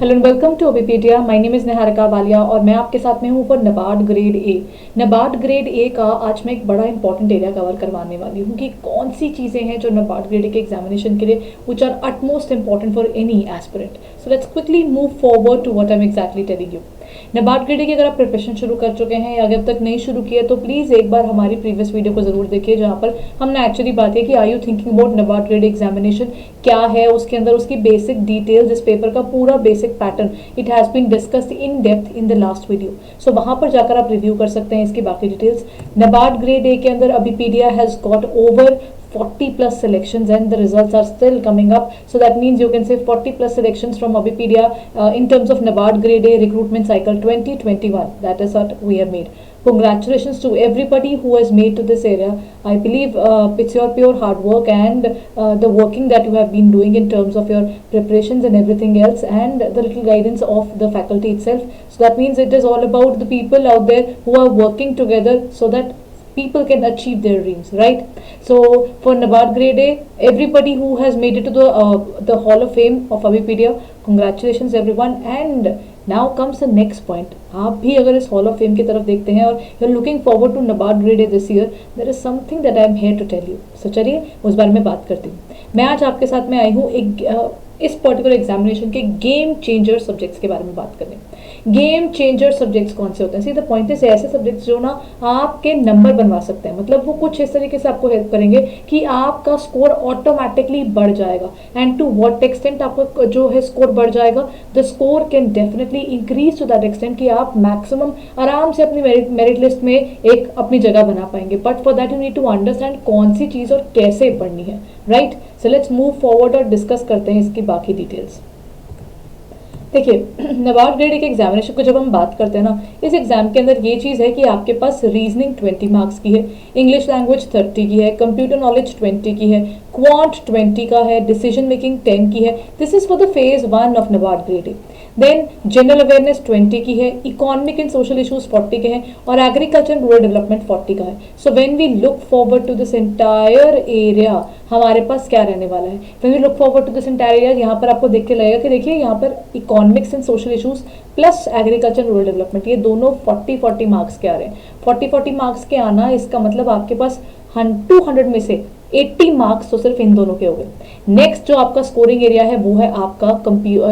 Hello and welcome to Obpedia. My name is Niharika Walia और मैं आपके साथ में हूँ for NABARD grade A. NABARD grade A का आज मैं एक बड़ा इंपॉर्टेंट एरिया कवर करवाने वाली हूँ कि कौन सी चीज़ें हैं जो नबार्ड ग्रेड ए के एग्जामिनेशन के लिए which are utmost important for any aspirant. So let's quickly move forward to what I am exactly telling you. NABARD grade A की अगर आप प्रिपरेशन शुरू कर चुके हैं या अगर तक नहीं शुरू किया तो प्लीज़ एक बार हमारी प्रीवियस वीडियो को जरूर देखिए, जहाँ पर हमने एक्चुअली बात की कि are you thinking about NABARD grade examination क्या है, उसके अंदर उसकी बेसिक डिटेल्स, इस पेपर का पूरा basic pattern it has been discussed in depth in the last video. So वहां पर जाकर आप रिव्यू कर सकते हैं इसकी बाकी डिटेल्स। नबार्ड ग्रेड ए के अंदर Obpedia has got over 40 plus selections and the results are still coming up, so that means you can say 40 plus selections from Abipedia in terms of NABARD grade A recruitment cycle 2021. That is what we have made. Congratulations to everybody who has made to this area. I believe it's your pure hard work and the working that you have been doing in terms of your preparations and everything else, and the little guidance of the faculty itself. So that means it is all about the people out there who are working together so that people can achieve their dreams, right? So for NABARD grade A, everybody who has made it to the Hall of Fame of Abipedia, congratulations everyone. And now comes the next point. आप भी अगर इस hall of fame की तरफ देखते हैं और you are looking forward to NABARD grade A this year, there is something that I am here to tell you. So चलिए उस बारे में बात करती हूँ। मैं आज आपके साथ में आई हूँ इस पर्टिकुलर एग्जामिनेशन के गेम चेंजर सब्जेक्ट्स के बारे में बात करने। गेम चेंजर सब्जेक्ट्स कौन से होते हैं? सी द पॉइंट इज ऐसे सब्जेक्ट्स जो ना आपके नंबर बनवा सकते हैं, मतलब वो कुछ इस तरीके से आपको हेल्प करेंगे कि आपका स्कोर ऑटोमेटिकली बढ़ जाएगा। एंड टू व्हाट एक्सटेंट आपका जो है स्कोर बढ़ जाएगा, the score can definitely increase to that extent कि आप मैक्सिमम आराम से अपनी मेरिट लिस्ट में एक अपनी जगह बना पाएंगे। But for that you need to understand कौन सी चीज़ और कैसे पढ़नी है, right? So let's move forward और डिस्कस करते हैं इसकी बाकी डिटेल्स। देखिए, नबार्ड ग्रेड के एग्जामिनेशन को जब हम बात करते हैं ना, इस एग्जाम के अंदर ये चीज़ है कि आपके पास रीजनिंग 20 मार्क्स की है, इंग्लिश लैंग्वेज 30 की है, कंप्यूटर नॉलेज 20 की है, क्वांट 20 का है, डिसीजन मेकिंग 10 की है। This is for the phase 1 of NABARD grade A. Then general awareness 20 की है, इकोनॉमिक एंड सोशल इशूज 40 के हैं और एग्रीकल्चर एंड रूरल डेवलपमेंट 40 का है। So when we look forward to this entire area, हमारे पास क्या रहने वाला है? When we look forward to this entire area, यहाँ पर आपको देख के लगेगा कि देखिए यहाँ पर economics and social issues plus agriculture rural development, ये दोनों 40-40 मार्क्स के आ रहे हैं। 40-40 मार्क्स के आना, इसका मतलब आपके पास 200 में से 80 मार्क्स तो सिर्फ इन दोनों के हो गए। नेक्स्ट जो आपका स्कोरिंग एरिया है वो है आपका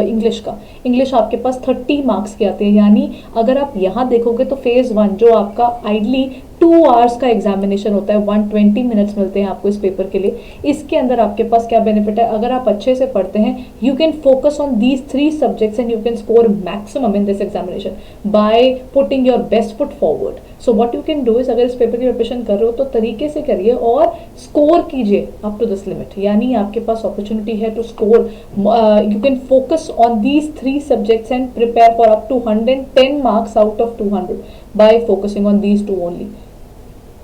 इंग्लिश का। इंग्लिश आपके पास 30 मार्क्स के आते हैं, यानी अगर आप यहाँ देखोगे तो फेज 1 जो आपका आइडली 2 आवर्स का एग्जामिनेशन होता है, 120 मिनट्स मिलते हैं आपको इस पेपर के लिए। इसके अंदर आपके पास क्या बेनिफिट है? अगर आप अच्छे से पढ़ते हैं, you can focus on these 3 subjects and you can score maximum in this examination by putting your best foot forward. So what you can do is, अगर इस पेपर की प्रिपरेशन कर रहे हो तो तरीके से करिए और स्कोर कीजिए अप टू दिस लिमिट, यानी आपके पास अपॉर्चुनिटी है to score. You can focus on these 3 subjects and prepare for up to 110 marks out of 200 by focusing on these 2 only,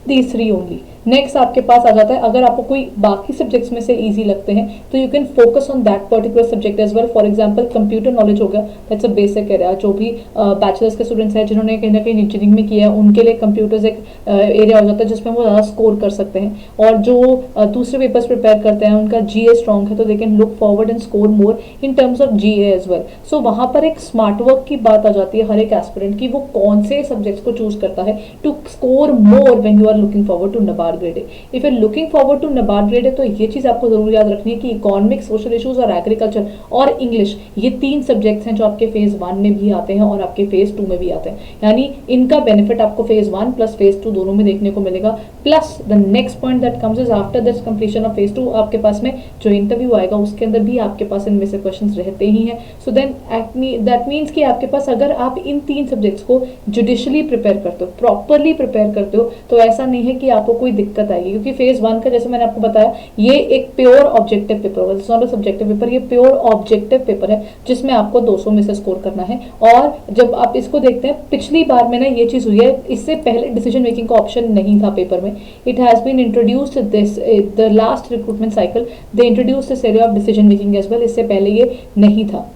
these 3 only। Next आपके पास आ जाता है, अगर आपको कोई बाकी सब्जेक्ट्स में से इजी लगते हैं तो you can focus on that particular subject as well. For example computer knowledge हो गया, दैट्स अ बेसिक एरिया। जो भी बैचलर्स के स्टूडेंट्स हैं जिन्होंने कहीं ना कहीं इंजीनियरिंग में किया है, उनके लिए कंप्यूटर्स एक एरिया हो जाता है जिसमें वो ज़्यादा स्कोर कर सकते हैं। और जो दूसरे पेपर्स प्रिपेयर करते हैं, उनका GA स्ट्रॉन्ग है तो they can look forward and score more in terms of GA as well. So वहाँ पर एक स्मार्ट वर्क की बात आ जाती है हर एक एस्पिरेंट की, वो कौन से सब्जेक्ट्स को चूज करता है to score more when you are looking forward to NABARD grade A. If you looking forward to NABARD grade है तो ये चीज आपको जरूर याद रखनी है कि इकोनॉमिक्स, सोशल इश्यूज और एग्रीकल्चर और इंग्लिश, ये 3 सब्जेक्ट्स हैं जो आपके फेज 1 में भी आते हैं और आपके फेज 2 में भी आते हैं, यानी इनका बेनिफिट आपको फेज 1 प्लस फेज 2 दोनों में देखने को मिलेगा। Plus the next point that comes is after this completion of phase 2, आपके पास में जो इंटरव्यू आएगा उसके अंदर भी आपके पास इनमें से क्वेश्चन रहते ही हैं। सो देन दैट मीन्स कि आपके पास अगर आप इन 3 सब्जेक्ट्स को जुडिशली प्रिपेयर करते हो, प्रॉपरली प्रिपेयर करते हो, तो ऐसा नहीं है कि आपको कोई दिक्कत आएगी, क्योंकि फेज 1 का जैसे मैंने आपको बताया ये एक प्योर ऑब्जेक्टिव पेपर होगा, it's not a subjective paper, ये प्योर ऑब्जेक्टिव पेपर है जिसमें आपको 200 में से स्कोर करना है। और जब आप इसको देखते हैं, पिछली बार में ना ये चीज हुई है, इससे पहले डिसीजन मेकिंग का ऑप्शन नहीं था पेपर में। It has been introduced this the last recruitment cycle, they introduced this area of decision making as well, इससे पहले ये नहीं था।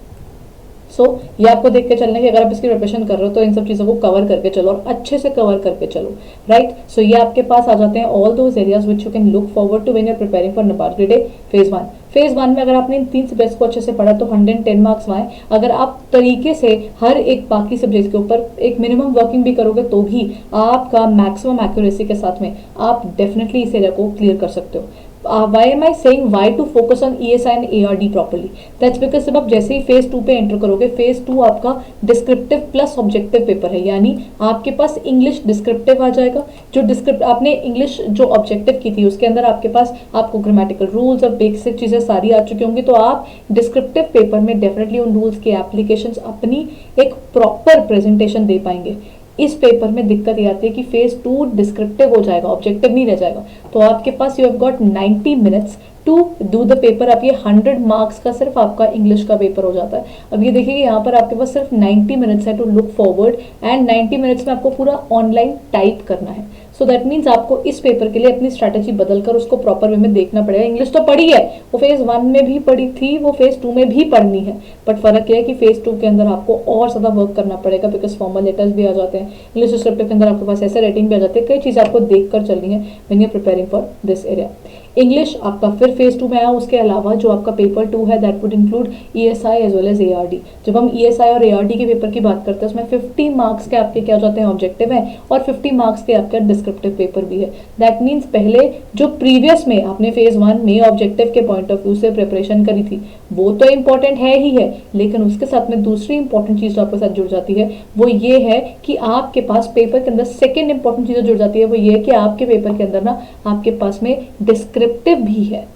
सो ये आपको देख के चलना है कि अगर आप इसकी प्रिपरेशन कर रहे हो तो इन सब चीज़ों को कवर करके चलो और अच्छे से कवर करके चलो, राइट? सो ये आपके पास आ जाते हैं all those areas which you can look forward to when you are preparing for NABARD grade A phase 1। Phase 1 में अगर आपने इन 3 सब्जेक्ट्स को अच्छे से पढ़ा तो 110 मार्क्स आए। अगर आप तरीके से हर एक बाकी सब्जेक्ट के ऊपर एक मिनिमम वर्किंग भी करोगे तो भी आपका मैक्सिमम एक्यूरेसी के साथ में आप डेफिनेटली इस एरिया को क्लियर कर सकते हो। why am I saying why to focus on ESI and ARD properly? That's because जब आप जैसे ही फेज 2 पे एंटर करोगे, फेज 2 आपका डिस्क्रिप्टिव प्लस ऑब्जेक्टिव पेपर है, यानी आपके पास इंग्लिश डिस्क्रिप्टिव आ जाएगा। जो डिस्क्रिप्ट आपने इंग्लिश जो ऑब्जेक्टिव की थी उसके अंदर आपके पास आपको ग्रामेटिकल रूल्स और बेसिक चीजें सारी आ चुकी होंगी, तो आप डिस्क्रिप्टिव पेपर में डेफिनेटली उन रूल्स की एप्लीकेशंस अपनी एक प्रॉपर प्रेजेंटेशन दे पाएंगे। इस पेपर में दिक्कत ये आती है कि फेज 2 डिस्क्रिप्टिव हो जाएगा, ऑब्जेक्टिव नहीं रह जाएगा, तो आपके पास you have got 90 minutes to do the paper. अब ये 100 मार्क्स का सिर्फ आपका इंग्लिश का पेपर हो जाता है। अब ये देखिए यहाँ पर आपके पास सिर्फ 90 मिनट्स है to look forward, and 90 minutes में आपको पूरा ऑनलाइन टाइप करना है। सो दैट मीन्स आपको इस पेपर के लिए अपनी स्ट्रैटेजी बदलकर उसको प्रॉपर वे में देखना पड़ेगा। इंग्लिश तो पढ़ी है, वो फेज 1 में भी पढ़ी थी, वो फेज 2 में भी पढ़नी है, बट फर्क यह है कि फेज 2 के अंदर आपको और ज्यादा वर्क करना पड़ेगा, बिकॉज फॉर्मल लेटर्स भी आ जाते हैं, इंग्लिश डिस्क्रिप्टिव के अंदर आपके पास ऐसे रेटिंग भी आ जाते हैं, कई चीजें आपको देख कर चलनी है when you are preparing for this area. English आपका फिर फेज 2 में आया, उसके अलावा जो आपका पेपर 2 है that would include ESI as well as ARD। जब हम ESI और ARD के पेपर की बात करते हैं उसमें 50 मार्क्स के आपके क्या हो जाते हैं, ऑब्जेक्टिव है, और 50 मार्क्स के आपका डिस्क्रिप्टिव पेपर भी है। दैट मीन्स पहले जो प्रीवियस में आपने फेज 1 में ऑब्जेक्टिव के पॉइंट ऑफ व्यू से प्रिपरेशन करी थी वो तो इंपॉर्टेंट है ही है, लेकिन उसके साथ में दूसरी इंपॉर्टेंट चीज जो आपके साथ जुड़ जाती है वो ये है कि आपके पास पेपर के अंदर सेकेंड इंपॉर्टेंट चीज जुड़ जाती है, वो ये है कि आपके पेपर के अंदर ना आपके पास में डिस्क्रिप्टिव भी है,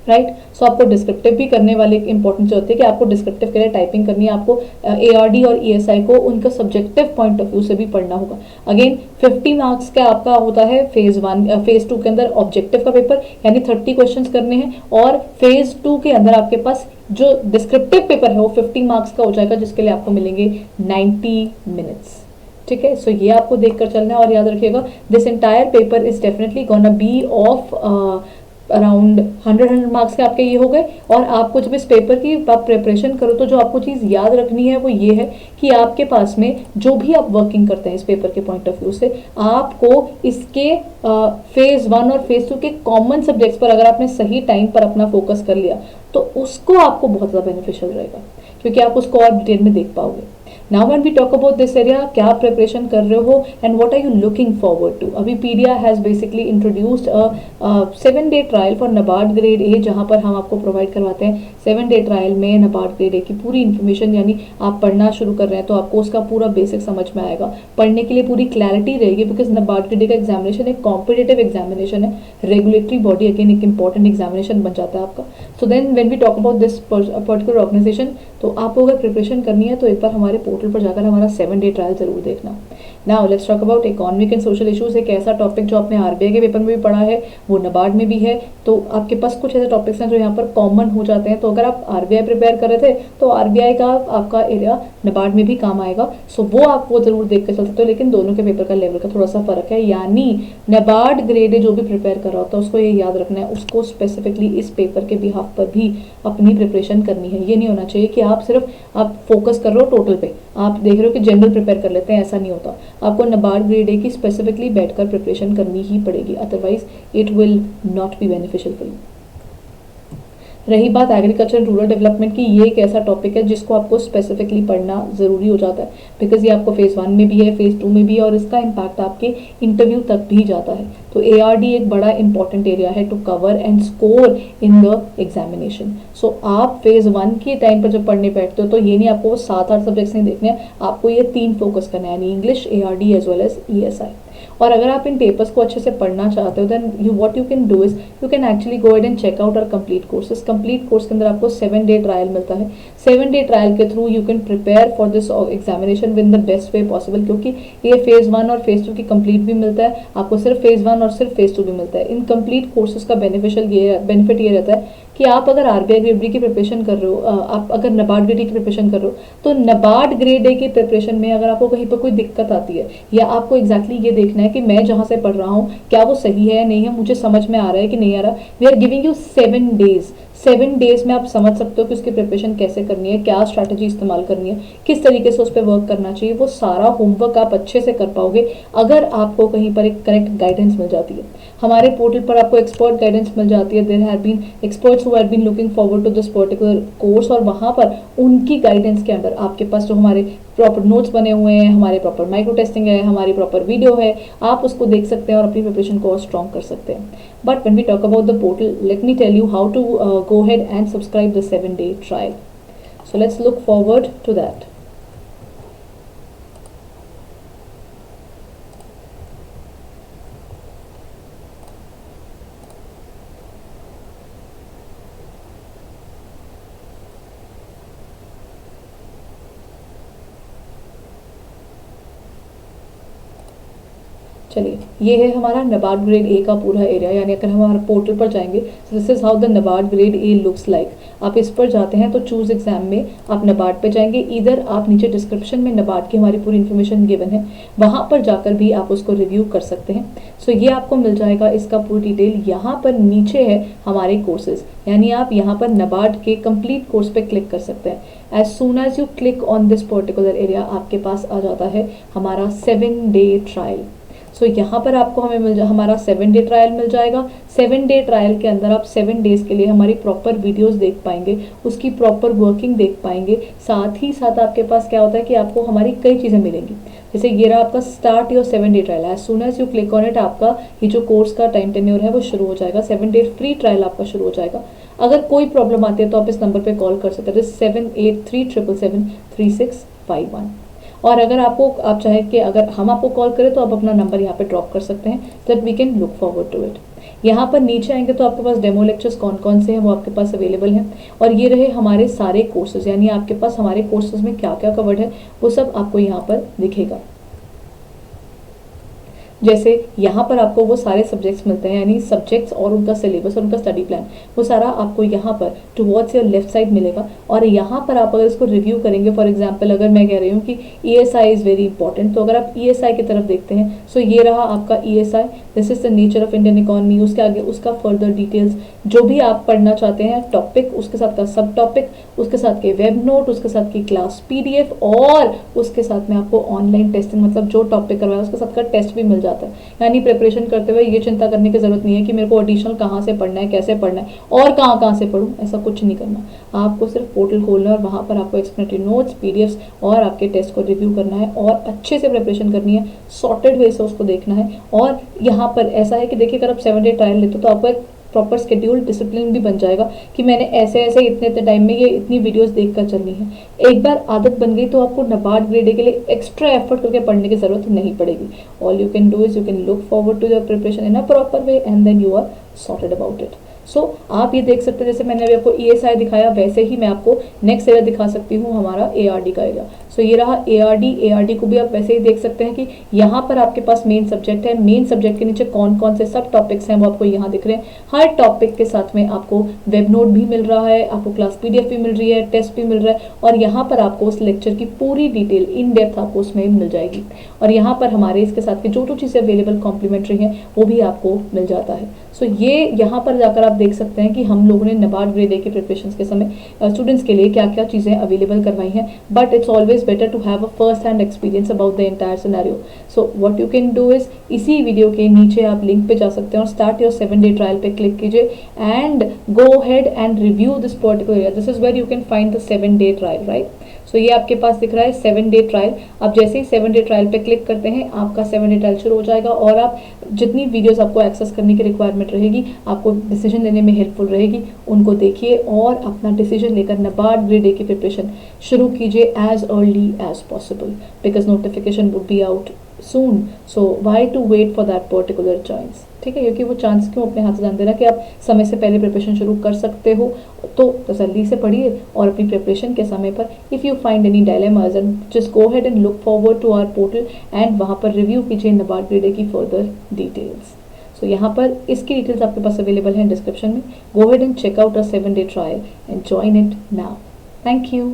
राइट। सो आपको डिस्क्रिप्टिव भी करने वाले इंपॉर्टेंट होते हैं कि आपको डिस्क्रिप्टिव के लिए टाइपिंग करनी है, आपको ARD और ESI को उनका सब्जेक्टिव पॉइंट ऑफ व्यू से भी पढ़ना होगा। अगेन 50 मार्क्स का आपका होता है फेज 2 के अंदर ऑब्जेक्टिव का पेपर, यानी 30 क्वेश्चंस करने हैं, और फेज 2 के अंदर आपके पास जो डिस्क्रिप्टिव पेपर है वो 50 मार्क्स का हो जाएगा, जिसके लिए आपको मिलेंगे 90 मिनट्स। ठीक है, सो ये आपको देखकर चलना है, और याद रखिएगा this entire paper is definitely gonna be of around 100 marks के आपके ये हो गए। और आपको जब इस पेपर की आप प्रिपरेशन करो तो जो आपको चीज़ याद रखनी है वो ये है कि आपके पास में जो भी आप वर्किंग करते हैं इस पेपर के पॉइंट ऑफ व्यू से, आपको इसके फेज 1 और फेज 2 के कॉमन सब्जेक्ट्स पर अगर आपने सही टाइम पर अपना फोकस कर लिया तो उसको आपको बहुत ज़्यादा बेनिफिशियल रहेगा, क्योंकि आप उसको और डिटेल में देख पाओगे। Now when we talk about this area, क्या प्रिपरेशन कर रहे हो and what are you looking forward to? अभी पीडिया has basically introduced a 7-day trial for NABARD grade A, जहाँ पर हम आपको प्रोवाइड करवाते हैं 7-day ट्रायल में NABARD grade A की पूरी इन्फॉर्मेशन, यानी आप पढ़ना शुरू कर रहे हैं तो आपको उसका पूरा बेसिक समझ में आएगा, पढ़ने के लिए पूरी क्लैरिटी रहेगी, बिकॉज NABARD grade A का एग्जामिनेशन एक कॉम्पिटेटिव एग्जामिनेशन है, रेगुलेटरी बॉडी अगेन एक इंपॉर्टेंट एग्जामिनेशन बन जाता है आपका। So then when we talk about this particular organisation, तो आपको अगर प्रिपरेशन करनी है तो एक बार हमारे पोर्टल पर जाकर हमारा 7-day ट्रायल जरूर देखना। Now let's talk about economic and social issues. एक ऐसा टॉपिक जो आपने आरबीआई के पेपर में भी पढ़ा है, वो NABARD में भी है, तो आपके पास कुछ ऐसे टॉपिक्स हैं जो यहाँ पर कॉमन हो जाते हैं। तो अगर आप आरबीआई प्रिपेयर कर रहे थे तो आरबीआई का आपका एरिया NABARD में भी काम आएगा, सो वो आप वो जरूर देख कर चल सकते हो, लेकिन दोनों के पेपर का लेवल का थोड़ा सा फर्क है, यानी NABARD ग्रेड जो भी प्रिपेयर कर रहा होता है उसको ये याद रखना है, उसको स्पेसिफिकली इस पेपर के बिहाफ पर भी अपनी प्रिपरेशन करनी है। ये नहीं होना चाहिए कि आप सिर्फ आप फोकस कर रहे हो टोटल पे, आप देख रहे हो कि जनरल प्रिपेयर कर लेते हैं, ऐसा नहीं होता। आपको NABARD ग्रेड ए की स्पेसिफिकली बैठकर प्रिपरेशन करनी ही पड़ेगी, otherwise it will not be beneficial for you. रही बात एग्रीकल्चर एंड रूरल डेवलपमेंट की, ये एक ऐसा टॉपिक है जिसको आपको स्पेसिफिकली पढ़ना जरूरी हो जाता है, बिकॉज ये आपको फेज 1 में भी है, फेज 2 में भी है, और इसका इम्पैक्ट आपके इंटरव्यू तक भी जाता है। तो ARD एक बड़ा इंपॉर्टेंट एरिया है to cover and score in the examination. So आप फेज 1 के टाइम पर जब पढ़ने बैठते हो तो ये नहीं आपको 7-8 सब्जेक्ट्स नहीं देखने हैं, आपको ये 3 फोकस करना है, यानी English, ARD as well as ESI। और अगर आप इन पेपर्स को अच्छे से पढ़ना चाहते हो then what you can do is you can actually go ahead and check out और कंप्लीट कोर्सेज। कंप्लीट कोर्स के अंदर आपको 7-day ट्रायल मिलता है। 7-day ट्रायल के through you can prepare for this examination with the best way possible, क्योंकि ये phase 1 और फेज 2 की कंप्लीट भी मिलता है, आपको सिर्फ फेज 1 और सिर्फ फेज 2 भी मिलता है। इन कंप्लीट कोर्सेज का बेनिफिट ये रहता है कि आप अगर आरबीआई ग्रेड बी की प्रिपरेशन कर रहे हो, आप अगर NABARD ग्रेड ए की प्रिपरेशन कर रहे हो, तो NABARD ग्रेड ए की प्रिपरेशन में अगर आपको कहीं पर कोई दिक्कत आती है, या आपको एग्जैक्टली ये देखना है कि मैं जहाँ से पढ़ रहा हूँ क्या वो सही है या नहीं है, मुझे समझ में आ रहा है कि नहीं आ रहा, we are giving you 7 days 7 days में आप समझ सकते हो कि उसकी प्रिपरेशन कैसे करनी है, क्या स्ट्रैटेजी इस्तेमाल करनी है, किस तरीके से उस पर वर्क करना चाहिए। वो सारा होमवर्क आप अच्छे से कर पाओगे अगर आपको कहीं पर एक करेक्ट गाइडेंस मिल जाती है। हमारे पोर्टल पर आपको एक्सपर्ट गाइडेंस मिल जाती है। There have been experts who have been looking forward to this particular course, और वहाँ पर उनकी गाइडेंस के अंदर आपके पास जो हमारे प्रॉपर नोट्स बने हुए हैं, हमारे प्रॉपर माइक्रो टेस्टिंग है, हमारी प्रॉपर वीडियो है, आप उसको देख सकते हैं और अपनी प्रिपरेशन को और स्ट्रॉन्ग कर सकते हैं। But when we talk about the portal, let me tell you how to go ahead and subscribe the 7-day trial. So let's look forward to that. चलिए, ये है हमारा नबार्ड ग्रेड ए का पूरा एरिया, यानी अगर हम हमारे पोर्टल पर जाएंगे, this is how the NABARD grade A looks like. आप इस पर जाते हैं तो चूज एग्जाम में आप नबार्ड पे जाएंगे, इधर आप नीचे डिस्क्रिप्शन में नबार्ड की हमारी पूरी इन्फॉर्मेशन गिवन है, वहाँ पर जाकर भी आप उसको रिव्यू कर सकते हैं। सो ये आपको मिल जाएगा इसका पूरी डिटेल। यहाँ पर नीचे है हमारे कोर्सेज, यानी आप यहाँ पर नबार्ड के कंप्लीट कोर्स पे क्लिक कर सकते हैं। As soon as you click on this particular area, आपके पास आ जाता है हमारा 7-डे ट्रायल। सो यहाँ पर आपको हमें हमारा 7-डे ट्रायल मिल जाएगा। 7-डे ट्रायल के अंदर आप 7 डेज के लिए हमारी प्रॉपर वीडियोस देख पाएंगे, उसकी प्रॉपर वर्किंग देख पाएंगे। साथ ही साथ आपके पास क्या होता है कि आपको हमारी कई चीज़ें मिलेंगी, जैसे ये रहा आपका स्टार्ट योर 7-डे trial. As soon as you click on it, आपका ये जो कोर्स का टाइम टेन्योर है वो शुरू हो जाएगा। 7-डे फ्री ट्रायल आपका शुरू हो जाएगा। अगर कोई प्रॉब्लम आती है तो आप इस नंबर पर कॉल कर सकते हैं, 7837773651। और अगर आप चाहें कि अगर हम आपको कॉल करें तो आप अपना नंबर यहाँ पे ड्रॉप कर सकते हैं, that we can look forward to it. यहाँ पर नीचे आएंगे तो आपके पास डेमो लेक्चर्स कौन कौन से हैं वो आपके पास अवेलेबल हैं, और ये रहे हमारे सारे कोर्सेज, यानी आपके पास हमारे कोर्सेज में क्या क्या कवर्ड है वो सब आपको यहाँ पर दिखेगा। जैसे यहाँ पर आपको वो सारे सब्जेक्ट्स मिलते हैं, यानी सब्जेक्ट्स और उनका सिलेबस और उनका स्टडी प्लान, वो सारा आपको यहाँ पर टुवर्ड्स योर लेफ्ट साइड मिलेगा। और यहाँ पर आप अगर इसको रिव्यू करेंगे, फॉर एग्जांपल अगर मैं कह रही हूँ कि ईएसआई इज़ वेरी इंपॉर्टेंट, तो अगर आप ईएसआई की तरफ देखते हैं, सो ये रहा आपका ESI, this is the nature of Indian economy. उसके आगे उसका फर्दर डिटेल्स, जो भी आप पढ़ना चाहते हैं टॉपिक, उसके साथ का सब टॉपिक, उसके साथ के वेब नोट, उसके साथ की क्लास पीडीएफ, और उसके साथ में आपको ऑनलाइन टेस्टिंग, मतलब जो टॉपिक करवाया उसके साथ का टेस्ट भी मिल जाता है। यानी प्रिपरेशन करते हुए ये चिंता करने की जरूरत नहीं है कि मेरे को एडिशनल कहाँ से पढ़ना है, कैसे पढ़ना है और कहाँ से पढ़ूँ, ऐसा कुछ नहीं करना। आपको सिर्फ पोर्टल खोलना है और वहाँ पर आपको एक्सप्लेनेटरी नोट्स, पीडीएफ्स और आपके टेस्ट को रिव्यू करना है और अच्छे से प्रिपरेशन करनी है, सॉर्टेड वे से उसको देखना है। और यहाँ पर ऐसा है कि देखिए, अगर आप 7-डे ट्रायल लेते हो तो आपको एक प्रॉपर शेड्यूल, डिसिप्लिन भी बन जाएगा कि मैंने ऐसे ऐसे इतने टाइम में ये इतनी वीडियोस देखकर चलनी है। एक बार आदत बन गई तो आपको नबार्ड ग्रेड ए के लिए एक्स्ट्रा एफर्ट करके पढ़ने की जरूरत नहीं पड़ेगी। All you can do is you can look forward to your preparation in a proper way and then you are sorted about it. So आप ये देख सकते हैं, जैसे मैंने अभी आपको ईएसआई दिखाया, वैसे ही मैं आपको नेक्स्ट एरिया दिखा सकती हूँ, हमारा एआरडी का एरिया। सो ये रहा एआरडी को भी आप वैसे ही देख सकते हैं कि यहाँ पर आपके पास मेन सब्जेक्ट है, मेन सब्जेक्ट के नीचे कौन कौन से सब टॉपिक्स हैं वो आपको यहाँ दिख रहे हैं। हर टॉपिक के साथ में आपको वेब नोट भी मिल रहा है, आपको क्लास पीडीएफ भी मिल रही है, टेस्ट भी मिल रहा है, और यहाँ पर आपको उस लेक्चर की पूरी डिटेल इन डेप्थ आपको उसमें मिल जाएगी। और यहाँ पर हमारे इसके साथ की जो चीज़ें अवेलेबल कॉम्प्लीमेंट्री हैं वो भी आपको मिल जाता है। सो ये यहाँ पर जाकर आप देख सकते हैं कि हम लोगों ने नबार्ड ग्रेड ए के प्रिपरेशन के समय स्टूडेंट्स के लिए क्या क्या चीज़ें अवेलेबल करवाई हैं। But it's always better to have a first hand experience about the entire scenario. So what you can do is, इसी वीडियो के नीचे आप लिंक पे जा सकते हैं और स्टार्ट योर 7-डे ट्रायल पे क्लिक कीजिए and go head and review this particular area. This is where you can find the 7-डे ट्रायल, राइट। सो ये आपके पास दिख रहा है 7-डे ट्रायल। आप जैसे ही 7-डे ट्रायल पे क्लिक करते हैं, आपका 7-डे ट्रायल शुरू हो जाएगा और आप जितनी वीडियोस आपको एक्सेस करने की रिक्वायरमेंट रहेगी, आपको डिसीजन लेने में हेल्पफुल रहेगी, उनको देखिए और अपना डिसीजन लेकर नबार्ड ग्रेड ए की प्रिपरेशन शुरू कीजिए as early as possible, because notification would be out soon. So why to wait for that particular chance, ठीक है, क्योंकि वो चांस क्यों अपने हाथ से जान देना कि आप समय से पहले प्रिपरेशन शुरू कर सकते हो। तो तसल्ली से पढ़िए और अपनी प्रिपरेशन के समय पर if you find any dilemmas and just go head and look forward to our portal and वहाँ पर रिव्यू कीजिए नबार्ड ग्रेड ए की फर्दर डिटेल्स। सो यहाँ पर इसकी डिटेल्स आपके पास अवेलेबल हैं डिस्क्रिप्शन में। Go head and check out a 7-डे trial and join it now. Thank you.